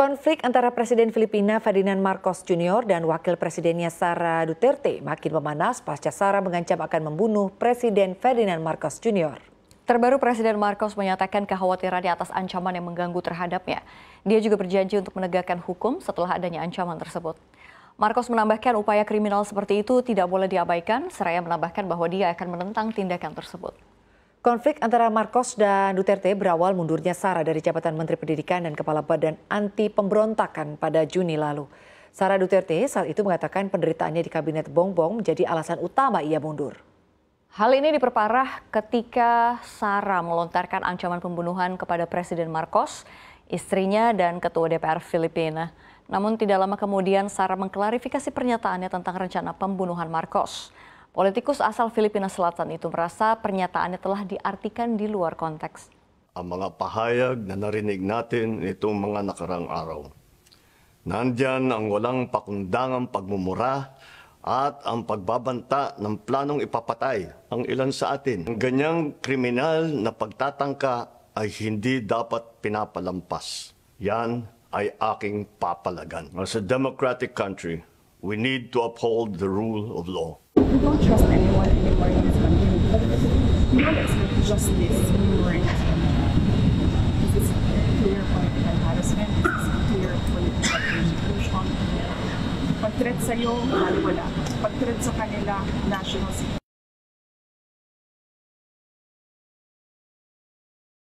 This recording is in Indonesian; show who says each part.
Speaker 1: Konflik antara Presiden Filipina Ferdinand Marcos Jr. dan Wakil Presidennya Sara Duterte makin memanas pasca Sara mengancam akan membunuh Presiden Ferdinand Marcos Jr.
Speaker 2: Terbaru Presiden Marcos menyatakan kekhawatiran di atas ancaman yang mengganggu terhadapnya. Dia juga berjanji untuk menegakkan hukum setelah adanya ancaman tersebut. Marcos menambahkan upaya kriminal seperti itu tidak boleh diabaikan, seraya menambahkan bahwa dia akan menentang tindakan tersebut.
Speaker 1: Konflik antara Marcos dan Duterte berawal mundurnya Sara dari jabatan Menteri Pendidikan dan Kepala Badan Anti Pemberontakan pada Juni lalu. Sara Duterte saat itu mengatakan penderitaannya di Kabinet Bongbong menjadi alasan utama ia mundur.
Speaker 2: Hal ini diperparah ketika Sara melontarkan ancaman pembunuhan kepada Presiden Marcos, istrinya dan Ketua DPR Filipina. Namun tidak lama kemudian Sara mengklarifikasi pernyataannya tentang rencana pembunuhan Marcos. Politikus asal Filipina Selatan itu merasa pernyataannya telah diartikan di luar konteks.
Speaker 3: Ang mga pahayag na narinig natin itong mga nakarang araw. Nandyan ang walang pakundangang pagmumura at ang pagbabanta ng planong ipapatay ang ilan sa atin. Ang ganyang kriminal na pagtatangka ay hindi dapat pinapalampas. Yan ay aking papalagan. As a democratic country, we need to uphold the rule of law.
Speaker 4: We don't trust anyone anymore in this country. We don't expect justice anymore in this country. This is clear political harassment. This is clear political persecution. Pag-threat sa'yo, wala. Pag-threat sa kanila, national security.